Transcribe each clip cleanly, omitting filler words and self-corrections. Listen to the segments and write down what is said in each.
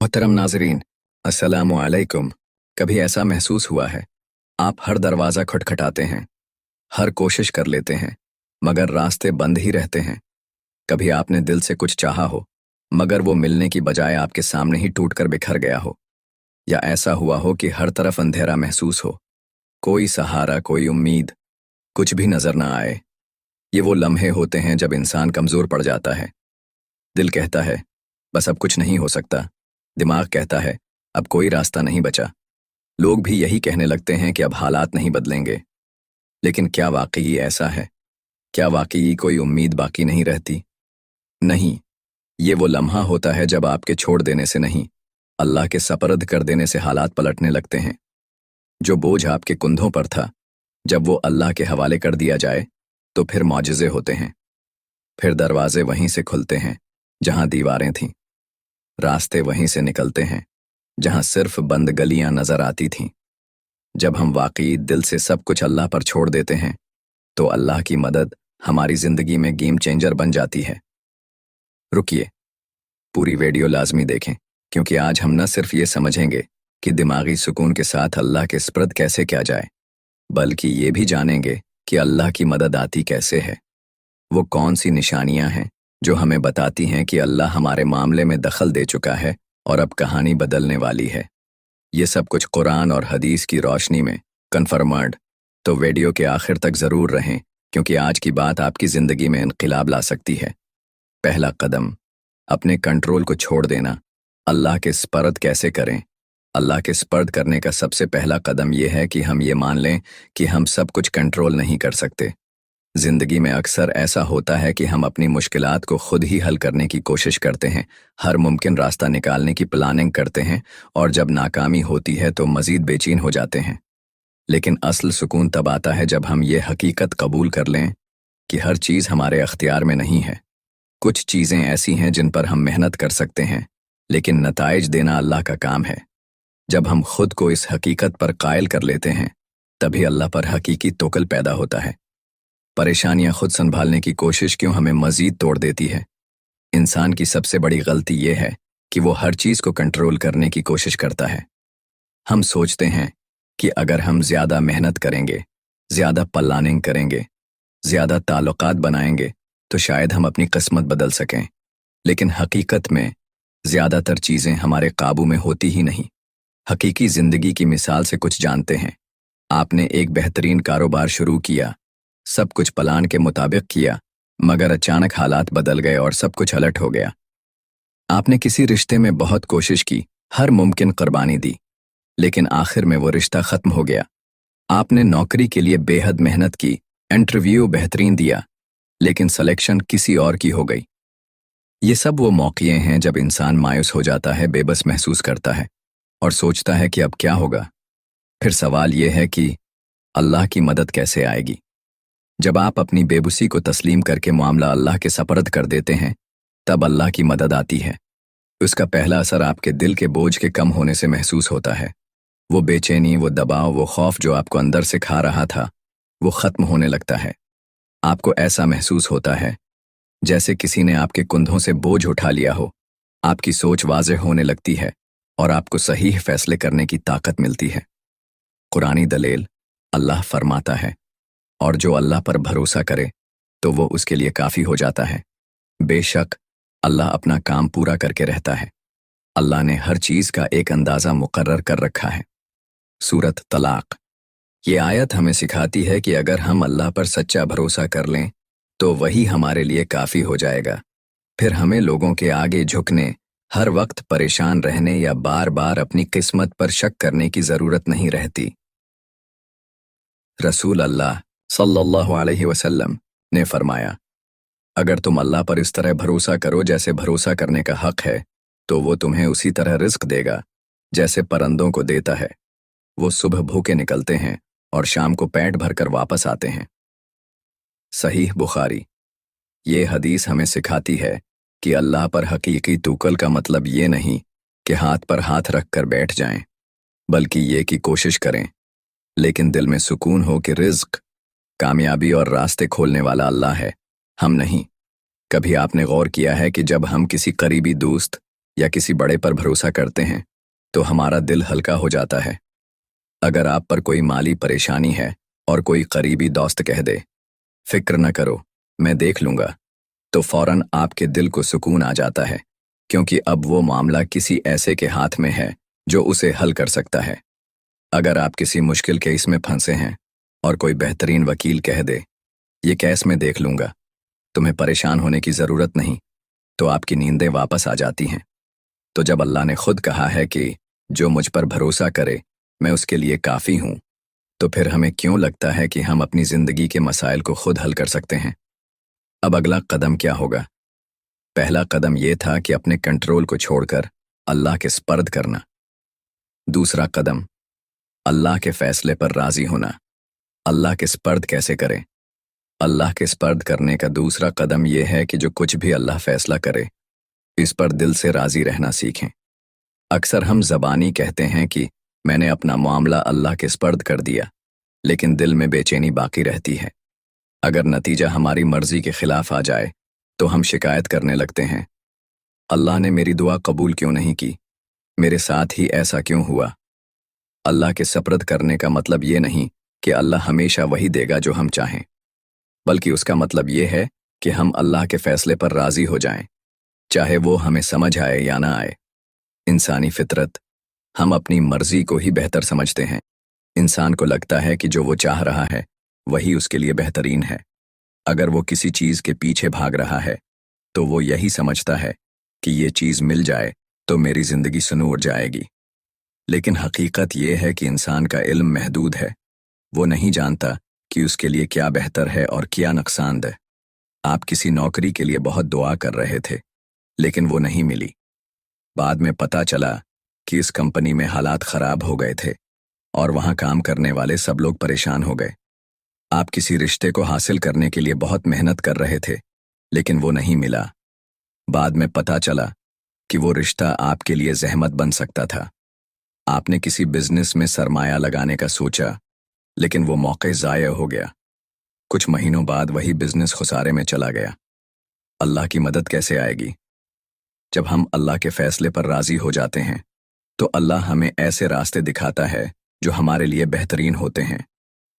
मोहतरम नाजरीन, अस्सलामु अलैकुम। कभी ऐसा महसूस हुआ है आप हर दरवाज़ा खटखटाते हैं, हर कोशिश कर लेते हैं, मगर रास्ते बंद ही रहते हैं। कभी आपने दिल से कुछ चाहा हो, मगर वो मिलने की बजाय आपके सामने ही टूटकर बिखर गया हो, या ऐसा हुआ हो कि हर तरफ अंधेरा महसूस हो, कोई सहारा, कोई उम्मीद, कुछ भी नजर ना आए। ये वो लम्हे होते हैं जब इंसान कमज़ोर पड़ जाता है। दिल कहता है बस अब कुछ नहीं हो सकता, दिमाग कहता है अब कोई रास्ता नहीं बचा, लोग भी यही कहने लगते हैं कि अब हालात नहीं बदलेंगे। लेकिन क्या वाकई ऐसा है? क्या वाकई कोई उम्मीद बाकी नहीं रहती? नहीं, ये वो लम्हा होता है जब आपके छोड़ देने से नहीं, अल्लाह के सपर्द कर देने से हालात पलटने लगते हैं। जो बोझ आपके कंधों पर था, जब वो अल्लाह के हवाले कर दिया जाए तो फिर मौजज़े होते हैं। फिर दरवाजे वहीं से खुलते हैं जहां दीवारें थीं, रास्ते वहीं से निकलते हैं जहां सिर्फ बंद गलियां नजर आती थीं। जब हम वाकई दिल से सब कुछ अल्लाह पर छोड़ देते हैं तो अल्लाह की मदद हमारी जिंदगी में गेम चेंजर बन जाती है। रुकिए, पूरी वीडियो लाजमी देखें, क्योंकि आज हम न सिर्फ ये समझेंगे कि दिमागी सुकून के साथ अल्लाह के स्पर्द कैसे किया जाए, बल्कि ये भी जानेंगे कि अल्लाह की मदद आती कैसे है। वो कौन सी निशानियां हैं जो हमें बताती हैं कि अल्लाह हमारे मामले में दखल दे चुका है और अब कहानी बदलने वाली है। ये सब कुछ कुरान और हदीस की रोशनी में कन्फर्मड। तो वीडियो के आखिर तक ज़रूर रहें, क्योंकि आज की बात आपकी ज़िंदगी में इनक़िलाब ला सकती है। पहला कदम, अपने कंट्रोल को छोड़ देना। अल्लाह के स्पर्द कैसे करें? अल्लाह के स्पर्द करने का सबसे पहला कदम यह है कि हम ये मान लें कि हम सब कुछ कंट्रोल नहीं कर सकते। जिंदगी में अक्सर ऐसा होता है कि हम अपनी मुश्किलात को खुद ही हल करने की कोशिश करते हैं, हर मुमकिन रास्ता निकालने की प्लानिंग करते हैं, और जब नाकामी होती है तो मज़ीद बेचैन हो जाते हैं। लेकिन असल सुकून तब आता है जब हम ये हकीकत कबूल कर लें कि हर चीज़ हमारे अख्तियार में नहीं है। कुछ चीज़ें ऐसी हैं जिन पर हम मेहनत कर सकते हैं, लेकिन नताइज देना अल्लाह का काम है। जब हम खुद को इस हकीकत पर कायल कर लेते हैं, तभी अल्लाह पर हकीकी तोकल पैदा होता है। परेशानियां खुद संभालने की कोशिश क्यों हमें मजीद तोड़ देती है? इंसान की सबसे बड़ी गलती यह है कि वो हर चीज़ को कंट्रोल करने की कोशिश करता है। हम सोचते हैं कि अगर हम ज़्यादा मेहनत करेंगे, ज़्यादा प्लानिंग करेंगे, ज़्यादा ताल्लुकात बनाएंगे तो शायद हम अपनी किस्मत बदल सकें। लेकिन हकीकत में ज़्यादातर चीज़ें हमारे काबू में होती ही नहीं। हकीकी ज़िंदगी की मिसाल से कुछ जानते हैं। आपने एक बेहतरीन कारोबार शुरू किया, सब कुछ प्लान के मुताबिक किया, मगर अचानक हालात बदल गए और सब कुछ अलट हो गया। आपने किसी रिश्ते में बहुत कोशिश की, हर मुमकिन कुर्बानी दी, लेकिन आखिर में वो रिश्ता खत्म हो गया। आपने नौकरी के लिए बेहद मेहनत की, इंटरव्यू बेहतरीन दिया, लेकिन सिलेक्शन किसी और की हो गई। ये सब वो मौक़े हैं जब इंसान मायूस हो जाता है, बेबस महसूस करता है और सोचता है कि अब क्या होगा। फिर सवाल ये है कि अल्लाह की मदद कैसे आएगी? जब आप अपनी बेबसी को तस्लीम करके मामला अल्लाह के सपर्द कर देते हैं, तब अल्लाह की मदद आती है। उसका पहला असर आपके दिल के बोझ के कम होने से महसूस होता है। वो बेचैनी, वो दबाव, वो खौफ जो आपको अंदर से खा रहा था, वो ख़त्म होने लगता है। आपको ऐसा महसूस होता है जैसे किसी ने आपके कंधों से बोझ उठा लिया हो। आपकी सोच वाज़ेह होने लगती है और आपको सही फैसले करने की ताकत मिलती है। कुरानी दलील, अल्लाह फरमाता है, और जो अल्लाह पर भरोसा करे तो वो उसके लिए काफ़ी हो जाता है। बेशक अल्लाह अपना काम पूरा करके रहता है। अल्लाह ने हर चीज़ का एक अंदाज़ा मुकर्रर कर रखा है। सूरत तलाक, ये आयत हमें सिखाती है कि अगर हम अल्लाह पर सच्चा भरोसा कर लें तो वही हमारे लिए काफ़ी हो जाएगा। फिर हमें लोगों के आगे झुकने, हर वक्त परेशान रहने या बार बार अपनी किस्मत पर शक करने की ज़रूरत नहीं रहती। रसूल अल्लाह सल्लल्लाहु अलैहि वसल्लम ने फरमाया, अगर तुम अल्लाह पर इस तरह भरोसा करो जैसे भरोसा करने का हक है, तो वो तुम्हें उसी तरह रिस्क देगा जैसे परिंदों को देता है। वो सुबह भूखे निकलते हैं और शाम को पेट भरकर वापस आते हैं। सहीह बुखारी। ये हदीस हमें सिखाती है कि अल्लाह पर हकीकी तवक्कुल का मतलब ये नहीं कि हाथ पर हाथ रख कर बैठ जाएं, बल्कि ये कि कोशिश करें, लेकिन दिल में सुकून हो कि रिज़्क, कामयाबी और रास्ते खोलने वाला अल्लाह है, हम नहीं। कभी आपने गौर किया है कि जब हम किसी करीबी दोस्त या किसी बड़े पर भरोसा करते हैं तो हमारा दिल हल्का हो जाता है। अगर आप पर कोई माली परेशानी है और कोई करीबी दोस्त कह दे, फिक्र न करो, मैं देख लूंगा, तो फौरन आपके दिल को सुकून आ जाता है, क्योंकि अब वो मामला किसी ऐसे के हाथ में है जो उसे हल कर सकता है। अगर आप किसी मुश्किल केस में फंसे हैं और कोई बेहतरीन वकील कह दे, ये केस मैं देख लूंगा, तुम्हें परेशान होने की ज़रूरत नहीं, तो आपकी नींदें वापस आ जाती हैं। तो जब अल्लाह ने खुद कहा है कि जो मुझ पर भरोसा करे मैं उसके लिए काफ़ी हूँ, तो फिर हमें क्यों लगता है कि हम अपनी ज़िंदगी के मसाइल को खुद हल कर सकते हैं? अब अगला कदम क्या होगा? पहला कदम ये था कि अपने कंट्रोल को छोड़कर अल्लाह के स्पर्द करना। दूसरा कदम, अल्लाह के फैसले पर राज़ी होना। अल्लाह के स्पर्द कैसे करें? अल्लाह के स्पर्द करने का दूसरा कदम यह है कि जो कुछ भी अल्लाह फैसला करे, इस पर दिल से राज़ी रहना सीखें। अक्सर हम ज़बानी कहते हैं कि मैंने अपना मामला अल्लाह के स्पर्द कर दिया, लेकिन दिल में बेचैनी बाकी रहती है। अगर नतीजा हमारी मर्जी के खिलाफ आ जाए तो हम शिकायत करने लगते हैं, अल्लाह ने मेरी दुआ कबूल क्यों नहीं की, मेरे साथ ही ऐसा क्यों हुआ। अल्लाह के सपर्द करने का मतलब ये नहीं कि अल्लाह हमेशा वही देगा जो हम चाहें, बल्कि उसका मतलब ये है कि हम अल्लाह के फैसले पर राज़ी हो जाएं, चाहे वो हमें समझ आए या ना आए। इंसानी फितरत, हम अपनी मर्जी को ही बेहतर समझते हैं। इंसान को लगता है कि जो वो चाह रहा है वही उसके लिए बेहतरीन है। अगर वो किसी चीज़ के पीछे भाग रहा है तो वो यही समझता है कि ये चीज़ मिल जाए तो मेरी ज़िंदगी सुनूर जाएगी। लेकिन हकीकत ये है कि इंसान का इल्म महदूद है। वो नहीं जानता कि उसके लिए क्या बेहतर है और क्या नुकसानदेह। आप किसी नौकरी के लिए बहुत दुआ कर रहे थे, लेकिन वो नहीं मिली। बाद में पता चला कि इस कंपनी में हालात ख़राब हो गए थे और वहाँ काम करने वाले सब लोग परेशान हो गए। आप किसी रिश्ते को हासिल करने के लिए बहुत मेहनत कर रहे थे, लेकिन वो नहीं मिला। बाद में पता चला कि वो रिश्ता आपके लिए ज़हमत बन सकता था। आपने किसी बिजनेस में सरमाया लगाने का सोचा, लेकिन वो मौके ज़ाया हो गया। कुछ महीनों बाद वही बिजनेस खुसारे में चला गया। अल्लाह की मदद कैसे आएगी? जब हम अल्लाह के फैसले पर राज़ी हो जाते हैं तो अल्लाह हमें ऐसे रास्ते दिखाता है जो हमारे लिए बेहतरीन होते हैं,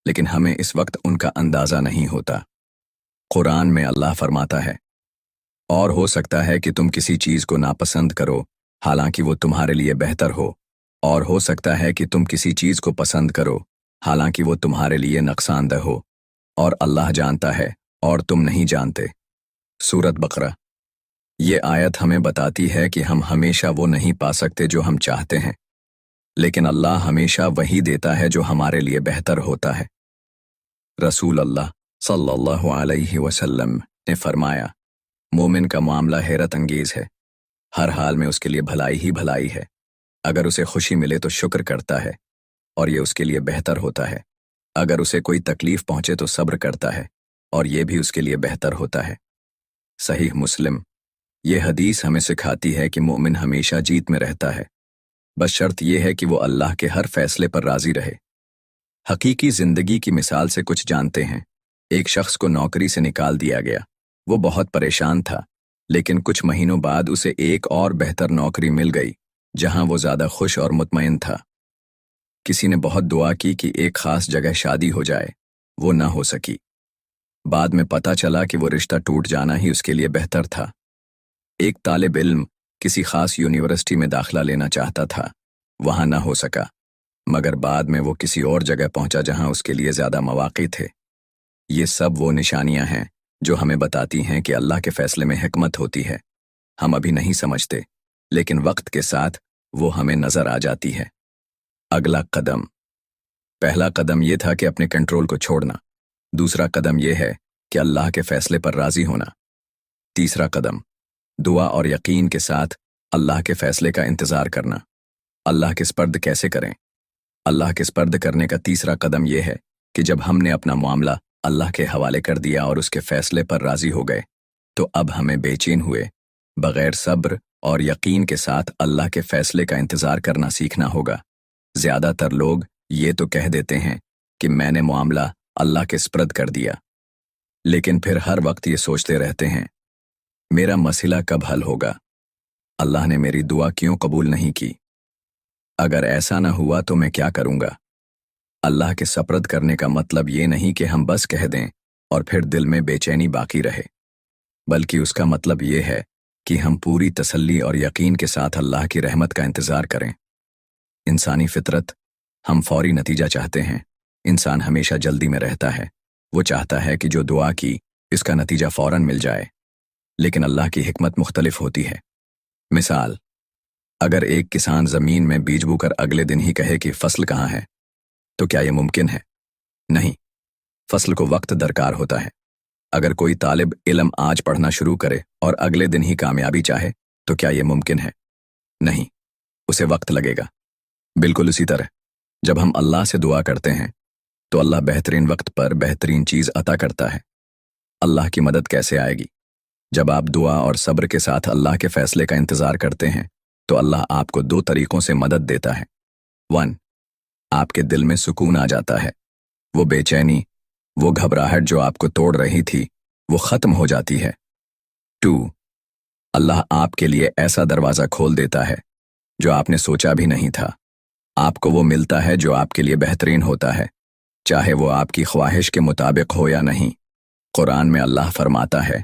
लेकिन हमें इस वक्त उनका अंदाज़ा नहीं होता। कुरान में अल्लाह फरमाता है, और हो सकता है कि तुम किसी चीज़ को नापसंद करो हालांकि वो तुम्हारे लिए बेहतर हो, और हो सकता है कि तुम किसी चीज़ को पसंद करो हालांकि वो तुम्हारे लिए नुकसानदेह हो, और अल्लाह जानता है और तुम नहीं जानते। सूरत बकरा। ये आयत हमें बताती है कि हम हमेशा वो नहीं पा सकते जो हम चाहते हैं, लेकिन अल्लाह हमेशा वही देता है जो हमारे लिए बेहतर होता है। रसूल अल्लाह सल्लल्लाहु अलैहि वसल्लम ने फरमाया, मोमिन का मामला हैरत अंगेज़ है। हर हाल में उसके लिए भलाई ही भलाई है। अगर उसे खुशी मिले तो शुक्र करता है और ये उसके लिए बेहतर होता है। अगर उसे कोई तकलीफ पहुंचे तो सब्र करता है और ये भी उसके लिए बेहतर होता है। सहीह मुस्लिम। ये हदीस हमें सिखाती है कि मोमिन हमेशा जीत में रहता है, बस शर्त यह है कि वो अल्लाह के हर फैसले पर राज़ी रहे। हकीकी ज़िंदगी की मिसाल से कुछ जानते हैं। एक शख्स को नौकरी से निकाल दिया गया। वो बहुत परेशान था, लेकिन कुछ महीनों बाद उसे एक और बेहतर नौकरी मिल गई जहां वो ज़्यादा खुश और मुतमईन था। किसी ने बहुत दुआ की कि एक ख़ास जगह शादी हो जाए, वो ना हो सकी। बाद में पता चला कि वो रिश्ता टूट जाना ही उसके लिए बेहतर था। एक तालिब इल्म किसी खास यूनिवर्सिटी में दाखिला लेना चाहता था, वहां ना हो सका, मगर बाद में वो किसी और जगह पहुंचा जहां उसके लिए ज़्यादा मौक़े थे। ये सब वो निशानियां हैं जो हमें बताती हैं कि अल्लाह के फैसले में हिकमत होती है। हम अभी नहीं समझते, लेकिन वक्त के साथ वो हमें नज़र आ जाती है। अगला कदम। पहला कदम ये था कि अपने कंट्रोल को छोड़ना। दूसरा कदम यह है कि अल्लाह के फैसले पर राज़ी होना। तीसरा कदम, दुआ और यकीन के साथ अल्लाह के फैसले का इंतज़ार करना। अल्लाह के स्पर्द कैसे करें? अल्लाह के स्पर्द करने का तीसरा कदम यह है कि जब हमने अपना मामला अल्लाह के हवाले कर दिया और उसके फैसले पर राज़ी हो गए, तो अब हमें बेचैन हुए बग़ैर सब्र और यकीन के साथ अल्लाह के फैसले का इंतज़ार करना सीखना होगा। ज़्यादातर लोग ये तो कह देते हैं कि मैंने मामला अल्लाह के स्पर्द कर दिया, लेकिन फिर हर वक्त ये सोचते रहते हैं, मेरा मसला कब हल होगा? اللہ نے मेरी दुआ क्यों कबूल नहीं की? अगर ऐसा न हुआ तो मैं क्या करूंगा? अल्लाह के सपर्द करने का मतलब ये नहीं कि हम बस कह दें और फिर दिल में बेचैनी बाकी रहे, बल्कि उसका मतलब ये है कि हम पूरी तसल्ली और यकीन के साथ अल्लाह की रहमत का इंतज़ार करें। इंसानी फितरत, हम फौरी नतीजा चाहते हैं। इंसान हमेशा जल्दी में रहता है। वो चाहता है कि जो दुआ की इसका नतीजा फौरन मिल जाए, लेकिन अल्लाह की हिकमत मुख्तलिफ होती है। मिसाल, अगर एक किसान ज़मीन में बीज बोकर अगले दिन ही कहे कि फसल कहाँ है, तो क्या यह मुमकिन है? नहीं, फसल को वक्त दरकार होता है। अगर कोई तालिब इल्म आज पढ़ना शुरू करे और अगले दिन ही कामयाबी चाहे, तो क्या यह मुमकिन है? नहीं, उसे वक्त लगेगा। बिल्कुल उसी तरह जब हम अल्लाह से दुआ करते हैं तो अल्लाह बेहतरीन वक्त पर बेहतरीन चीज़ अता करता है। अल्लाह की मदद कैसे आएगी? जब आप दुआ और सब्र के साथ अल्लाह के फैसले का इंतज़ार करते हैं तो अल्लाह आपको 2 तरीक़ों से मदद देता है। 1, आपके दिल में सुकून आ जाता है। वो बेचैनी, वो घबराहट जो आपको तोड़ रही थी, वो ख़त्म हो जाती है। 2, अल्लाह आपके लिए ऐसा दरवाज़ा खोल देता है जो आपने सोचा भी नहीं था। आपको वो मिलता है जो आपके लिए बेहतरीन होता है, चाहे वो आपकी ख्वाहिश के मुताबिक हो या नहीं। कुरान में अल्लाह फरमाता है,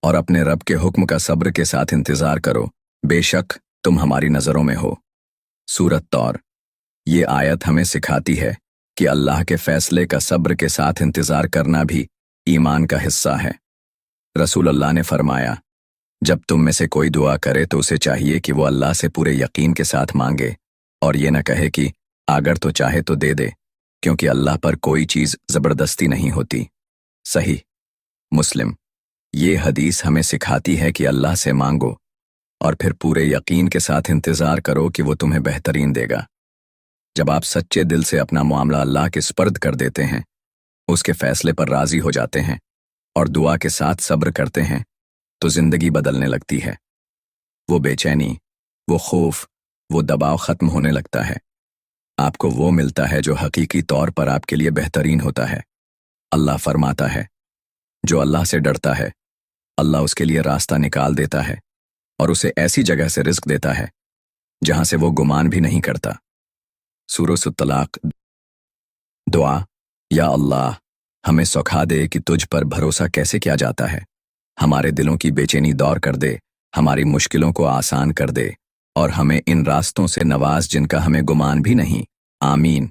और अपने रब के हुक्म का सब्र के साथ इंतज़ार करो, बेशक तुम हमारी नज़रों में हो। सूरत तौर। ये आयत हमें सिखाती है कि अल्लाह के फैसले का सब्र के साथ इंतज़ार करना भी ईमान का हिस्सा है। रसूल अल्लाह ने फरमाया, जब तुम में से कोई दुआ करे तो उसे चाहिए कि वो अल्लाह से पूरे यकीन के साथ मांगे और ये न कहे कि अगर तो चाहे तो दे दे, क्योंकि अल्लाह पर कोई चीज़ ज़बरदस्ती नहीं होती। सही मुस्लिम। ये हदीस हमें सिखाती है कि अल्लाह से मांगो और फिर पूरे यकीन के साथ इंतज़ार करो कि वो तुम्हें बेहतरीन देगा। जब आप सच्चे दिल से अपना मामला अल्लाह के सुपर्द कर देते हैं, उसके फैसले पर राज़ी हो जाते हैं और दुआ के साथ सब्र करते हैं, तो ज़िंदगी बदलने लगती है। वो बेचैनी, वो खौफ, वो दबाव ख़त्म होने लगता है। आपको वो मिलता है जो हकीकी तौर पर आपके लिए बेहतरीन होता है। अल्लाह फरमाता है, जो अल्लाह से डरता है, अल्लाह उसके लिए रास्ता निकाल देता है और उसे ऐसी जगह से रिज़्क देता है जहां से वो गुमान भी नहीं करता। सूरत तलाक। दुआ। या अल्लाह, हमें सिखा दे कि तुझ पर भरोसा कैसे किया जाता है। हमारे दिलों की बेचैनी दूर कर दे, हमारी मुश्किलों को आसान कर दे और हमें इन रास्तों से नवाज जिनका हमें गुमान भी नहीं। आमीन।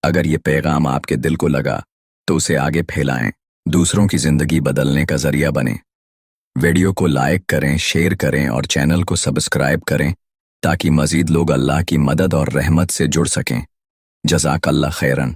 अगर ये पैगाम आपके दिल को लगा तो उसे आगे फैलाएं, दूसरों की ज़िंदगी बदलने का ज़रिया बने। वीडियो को लाइक करें, शेयर करें और चैनल को सब्सक्राइब करें ताकि मज़ीद लोग अल्लाह की मदद और रहमत से जुड़ सकें। जज़ाकल्लाह खैरन।